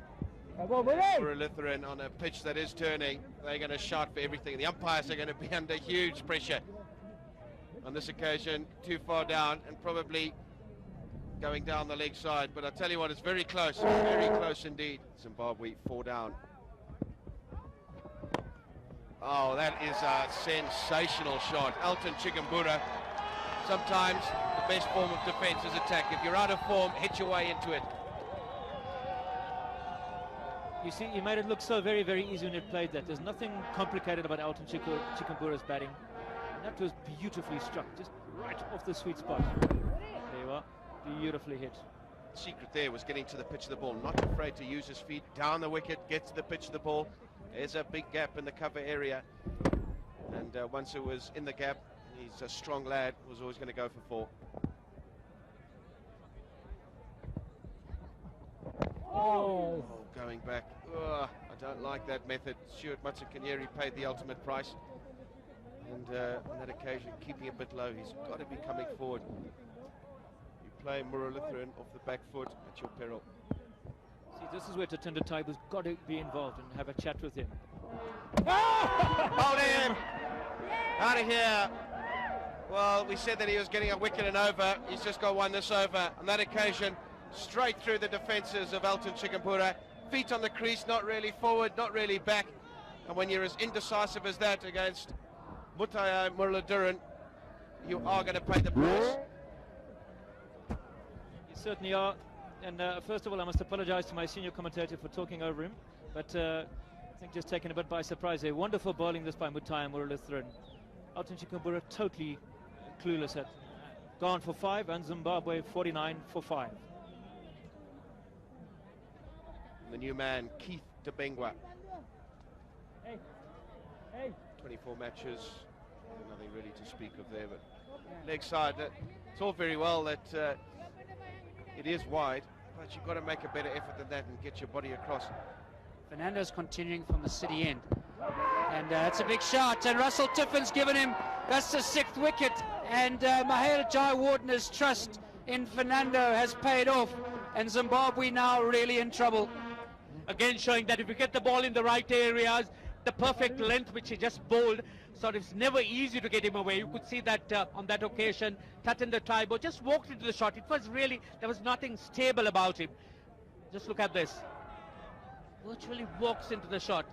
Muralitharan on a pitch that is turning. They're going to shout for everything. The umpires are going to be under huge pressure. On this occasion, too far down and probably going down the leg side. But I tell you what, it's very close indeed. Zimbabwe 4 down. Oh, that is a sensational shot. Elton Chikambura. Sometimes the best form of defense is attack. If you're out of form, hit your way into it. You see, he made it look so very, very easy when he played that. There's nothing complicated about Elton Chikambura's batting. That was beautifully struck, just right off the sweet spot. There you are, beautifully hit. The secret there was getting to the pitch of the ball, not afraid to use his feet, down the wicket, get to the pitch of the ball. There's a big gap in the cover area. And once it was in the gap, he's a strong lad, was always going to go for 4. Oh, going back. I don't like that method. Stuart Matsikanyeri paid the ultimate price. And on that occasion, keeping a bit low, he's got to be coming forward. You play Muralitharan off the back foot at your peril. See, this is where Tender Taibu's got to be involved and have a chat with him. Hold him! Out of here! Well, we said that he was getting a wicket and over. He's just got 1 this over. On that occasion, straight through the defences of Elton Chikambura. Feet on the crease, not really forward, not really back. And when you're as indecisive as that against Muttiah Muralitharan, you are going to pay the price. You certainly are. And first of all, I must apologize to my senior commentator for talking over him. But I think just taken a bit by surprise there. Wonderful bowling this by Muttiah Muralitharan. Elton Chikambura totally clueless at. Gone for 5 and Zimbabwe 49 for 5. The new man, Keith Dabengwa. 24 matches, nothing really to speak of there, but leg side, it's all very well that it is wide, but you've got to make a better effort than that and get your body across. Fernando's continuing from the city end, and it's a big shot, and Russell Tiffin's given him, that's the 6th wicket, and Mahela Jayawardena's trust in Fernando has paid off, and Zimbabwe now really in trouble. Again showing that if you get the ball in the right areas, the perfect length which he just bowled. So it's never easy to get him away. You could see that on that occasion, Tatin the Taibo just walked into the shot. It was really, there was nothing stable about him. Just look at this. Virtually walks into the shot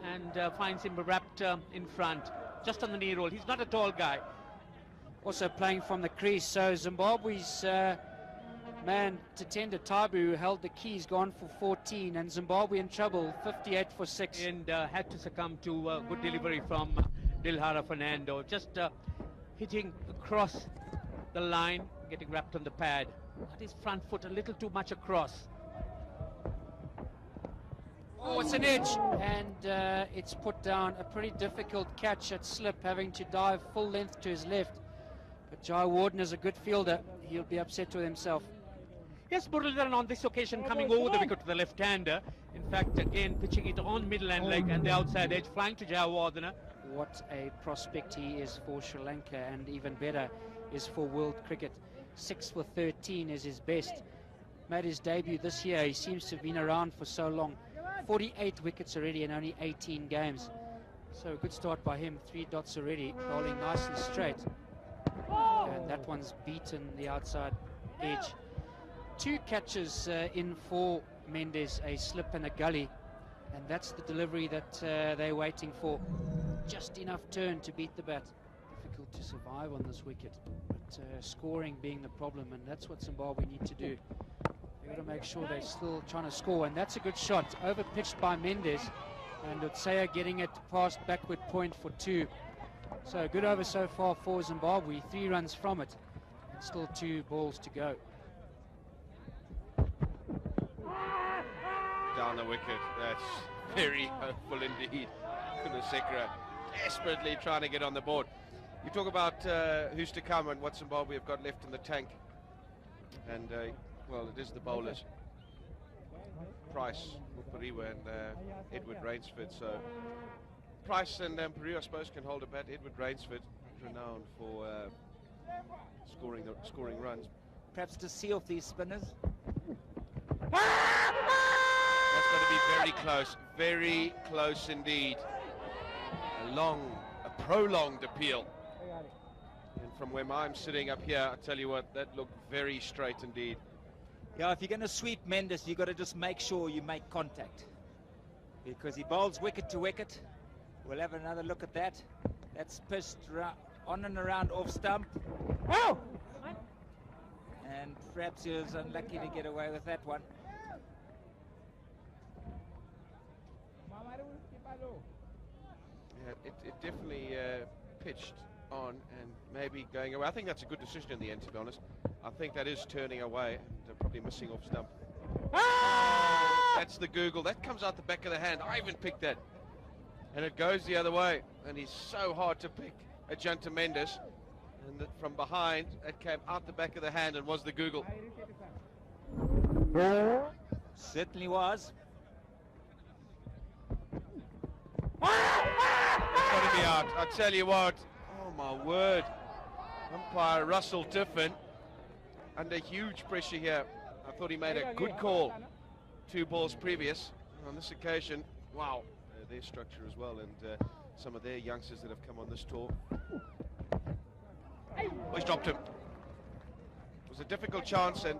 and finds him wrapped in front, just on the knee roll. He's not a tall guy. Also playing from the crease, so Zimbabwe's man Thilina Kandamby, who held the keys, gone for 14, and Zimbabwe in trouble, 58 for 6. And had to succumb to a good delivery from Dilhara Fernando, just hitting across the line, getting wrapped on the pad. Got his front foot a little too much across. Oh, it's an edge, and it's put down. A pretty difficult catch at slip, having to dive full length to his left. But Jai Warden is a good fielder. He'll be upset with himself. Yes, Muralitharan on this occasion coming over the wicket to the left-hander. In fact, again, pitching it on middle and leg and the outside edge, flying to Jai Warden. What a prospect he is for Sri Lanka, and even better is for world cricket. 6 for 13 is his best. Made his debut this year. He seems to have been around for so long. 48 wickets already in only 18 games. So a good start by him. 3 dots already, bowling nice and straight. And that one's beaten the outside edge. 2 catches in for Mendes, a slip and a gully. And that's the delivery that they're waiting for. Just enough turn to beat the bat. Difficult to survive on this wicket. But scoring being the problem, and that's what Zimbabwe need to do. They've got to make sure they're still trying to score, and that's a good shot, over pitched by Mendes, and Utsaya getting it past backward point for 2. So a good over so far for Zimbabwe, 3 runs from it, and still 2 balls to go. Down the wicket, that's very hopeful indeed. Kunasekera desperately trying to get on the board. You talk about who's to come and what Zimbabwe have got left in the tank, and well, it is the bowlers, Price, Mupariwa, and Edward Rainsford. So Price and Mupariwa, I suppose, can hold a bat. Edward Rainsford, renowned for scoring runs. Perhaps to see off these spinners. That's going to be very close indeed. A prolonged appeal. And from where I'm sitting up here, I tell you what, that looked very straight indeed. Yeah, if you're going to sweep Mendes, you've got to just make sure you make contact, because he bowls wicket to wicket. We'll have another look at that. That's pitched on and around off stump. Oh! And perhaps he was unlucky to get away with that one. Yeah, it definitely pitched on and maybe going away. I think that's a good decision in the end, to be honest. I think that is turning away and probably missing off stump. That's the Google. That comes out the back of the hand. I even picked that. And it goes the other way. And he's so hard to pick, Ajanta Mendes. And from behind, it came out the back of the hand and was the Google. Certainly was. It's got to be out. I tell you what. Oh my word. Umpire Russell Tiffin under huge pressure here. I thought he made a good call 2 balls previous. On this occasion, wow, their structure as well, and some of their youngsters that have come on this tour. Oh, he's dropped him. It was a difficult chance, and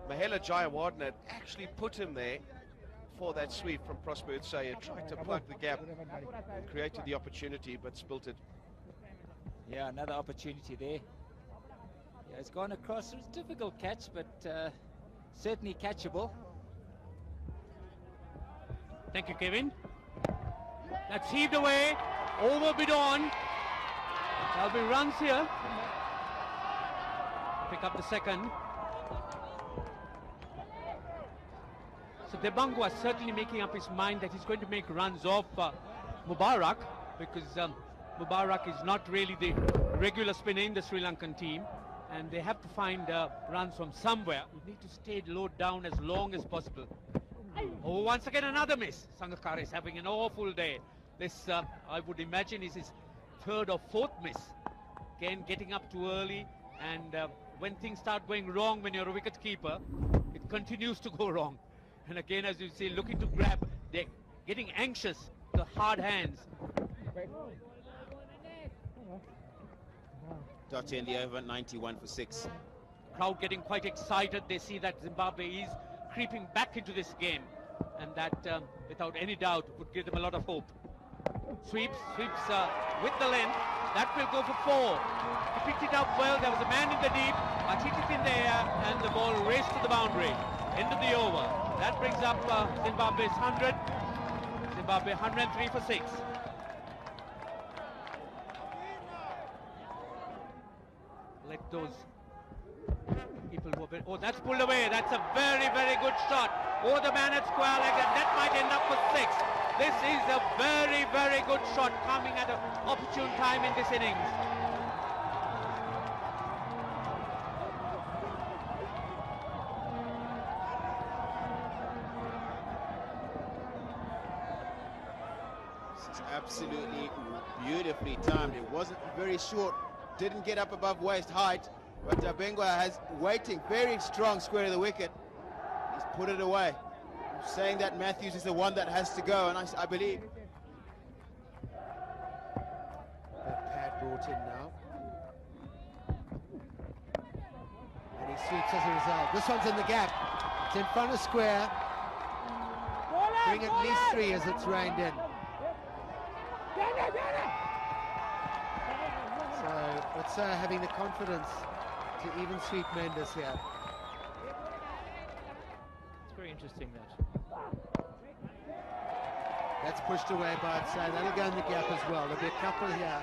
Mahela Jayawardene had actually put him there for that sweep from Prosper Utsaya. Tried to plug the gap and created the opportunity, but spilt it. Yeah, another opportunity there. Yeah, it's gone across. It was a difficult catch, but certainly catchable. Thank you, Kevin. That's heaved away, overbid on. There'll be runs here. Pick up the second. So Dabengwa certainly making up his mind that he's going to make runs off Mubarak, because Mubarak is not really the regular spinner in the Sri Lankan team, and they have to find runs from somewhere. We need to stay low down as long as possible. Oh, once again another miss. Sangakkara is having an awful day. This, I would imagine, is his 3rd or 4th miss. Again, getting up too early, and when things start going wrong when you're a wicket keeper, it continues to go wrong. And again, as you see, looking to grab, they're getting anxious the hard hands. Dot in the over 91 for 6. Crowd getting quite excited. They see that Zimbabwe is creeping back into this game, and that without any doubt would give them a lot of hope. Sweeps with the length. That will go for 4. He picked it up well. There was a man in the deep. But hit it in the air, and the ball raced to the boundary. End of the over. That brings up Zimbabwe's 100. Zimbabwe 103 for 6. Let those people who have been... Oh, that's pulled away. That's a very, very good shot. Oh, the man at square leg, and that might end up for 6. This is a very, very good shot coming at an opportune time in this innings. This is absolutely beautifully timed. It wasn't very short, didn't get up above waist height, but Dabengwa has waiting, very strong square to the wicket. He's put it away. I'm saying that Matthews is the one that has to go, and I believe. That pad brought in now. And he sweeps as a result. This one's in the gap. It's in front of square. Bring at least 3 as it's rained in. So it's having the confidence to even sweep Mendes here. It's very interesting that. That's pushed away by Otsa. That'll go in the gap as well. There'll be a couple here.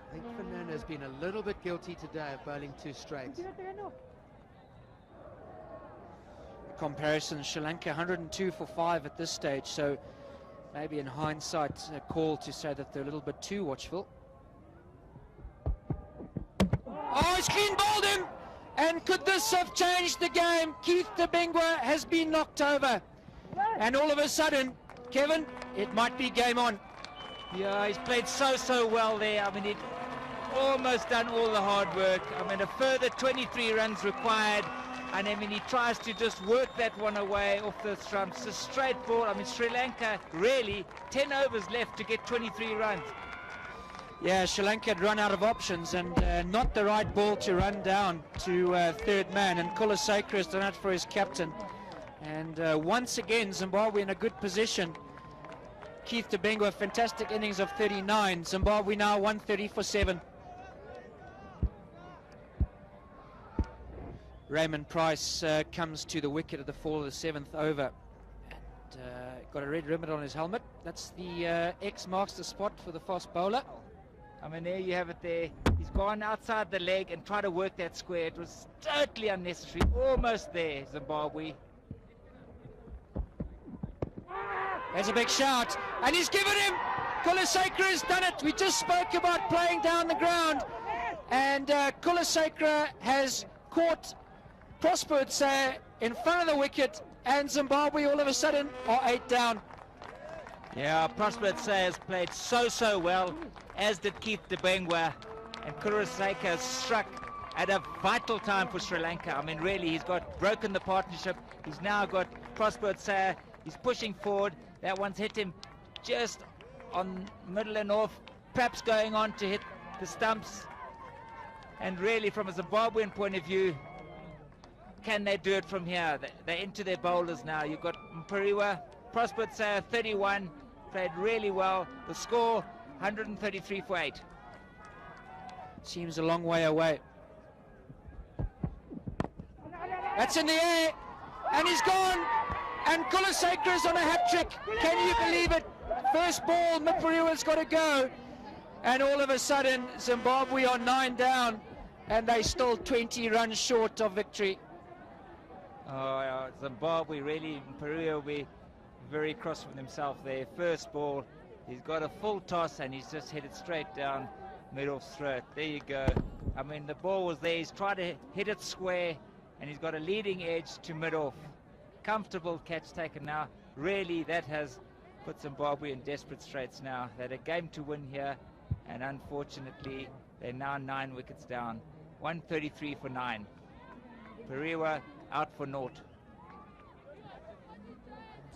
I think Fernando's been a little bit guilty today of bowling 2 straight. Comparison, Sri Lanka 102 for 5 at this stage, so maybe in hindsight a call to say that they're a little bit too watchful. Oh, he's clean bowled him! And could this have changed the game? Keith Dabengwa has been knocked over. And all of a sudden, Kevan, it might be game on. Yeah, he's played so well there. I mean, he'd almost done all the hard work. I mean, a further 23 runs required. And I mean, he tries to just work that one away off the stumps. Just straight ball. I mean, Sri Lanka, really, 10 overs left to get 23 runs. Yeah, Sri Lanka had run out of options and not the right ball to run down to third man. And Kulaseka has done it for his captain. And once again, Zimbabwe in a good position. Keith Dabengwa, fantastic innings of 39. Zimbabwe now 130 for 7. Raymond Price comes to the wicket at the fall of the 7th over. And got a red ribbon on his helmet. That's the X marks the spot for the fast bowler. I mean, there you have it there. He's gone outside the leg and tried to work that square. It was totally unnecessary. Almost there, Zimbabwe. There's a big shout, and he's given him. Kulaseka has done it. We just spoke about playing down the ground, and Kulaseka has caught Prosper in front of the wicket, and Zimbabwe all of a sudden are 8 down. Yeah, Prosper has played so well, as did Keith Dabengwa, and Kulaseka struck at a vital time for Sri Lanka. I mean, really, he's broken the partnership. He's now got Prosper. He's pushing forward. That one's hit him just on middle and off, perhaps going on to hit the stumps. And really, from a Zimbabwean point of view, can they do it from here? They're into their bowlers now. You've got Mpiriwa, Prosper 31, played really well. The score, 133 for 8. Seems a long way away. That's in the air, and he's gone. And Kulaseka is on a hat-trick. Can you believe it? First ball, Mpiriwa's got to go. And all of a sudden, Zimbabwe are 9 down, and they're still 20 runs short of victory. Oh, Zimbabwe really, Mpiriwa will be very cross with himself there. First ball, he's got a full toss, and he's just hit it straight down mid-off throat. There you go. I mean, the ball was there. He's tried to hit it square, and he's got a leading edge to mid-off. Comfortable catch taken now. Really, that has put Zimbabwe in desperate straits now. They had a game to win here, and unfortunately, they're now 9 wickets down. 133 for 9. Mpiriwa out for naught.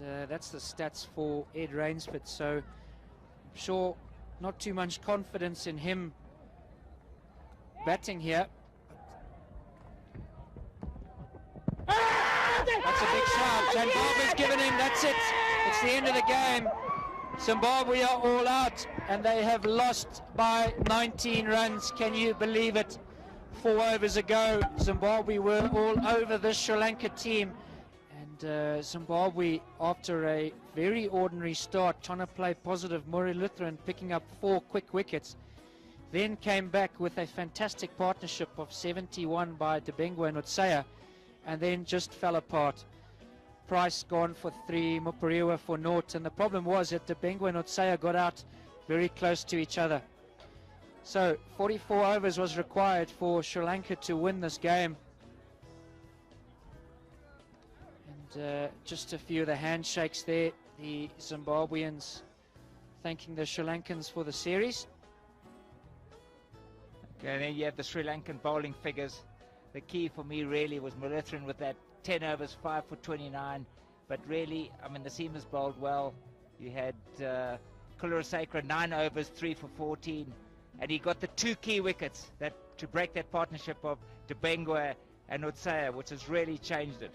And that's the stats for Ed Rainsford. So I'm sure not too much confidence in him batting here. That's a big shout. Zimbabwe's given him. That's it. It's the end of the game. Zimbabwe are all out, and they have lost by 19 runs. Can you believe it? 4 overs ago, Zimbabwe were all over the Sri Lanka team. And Zimbabwe, after a very ordinary start, trying to play positive, Muralitharan picking up 4 quick wickets, then came back with a fantastic partnership of 71 by Dabengwa and Muttiah, and then just fell apart. Price gone for 3, Mupariwa for 0, and the problem was that Dabengwa and Muttiah got out very close to each other. So 44 overs was required for Sri Lanka to win this game. And just a few of the handshakes there, the Zimbabweans thanking the Sri Lankans for the series. Okay, and then you have the Sri Lankan bowling figures. The key for me really was Muralitharan with that 10 overs, 5 for 29. But really, I mean, the seamers bowled well. You had Kularasekera 9 overs, 3 for 14. And he got the 2 key wickets that to break that partnership of Dabengwa and Muttiah, which has really changed it.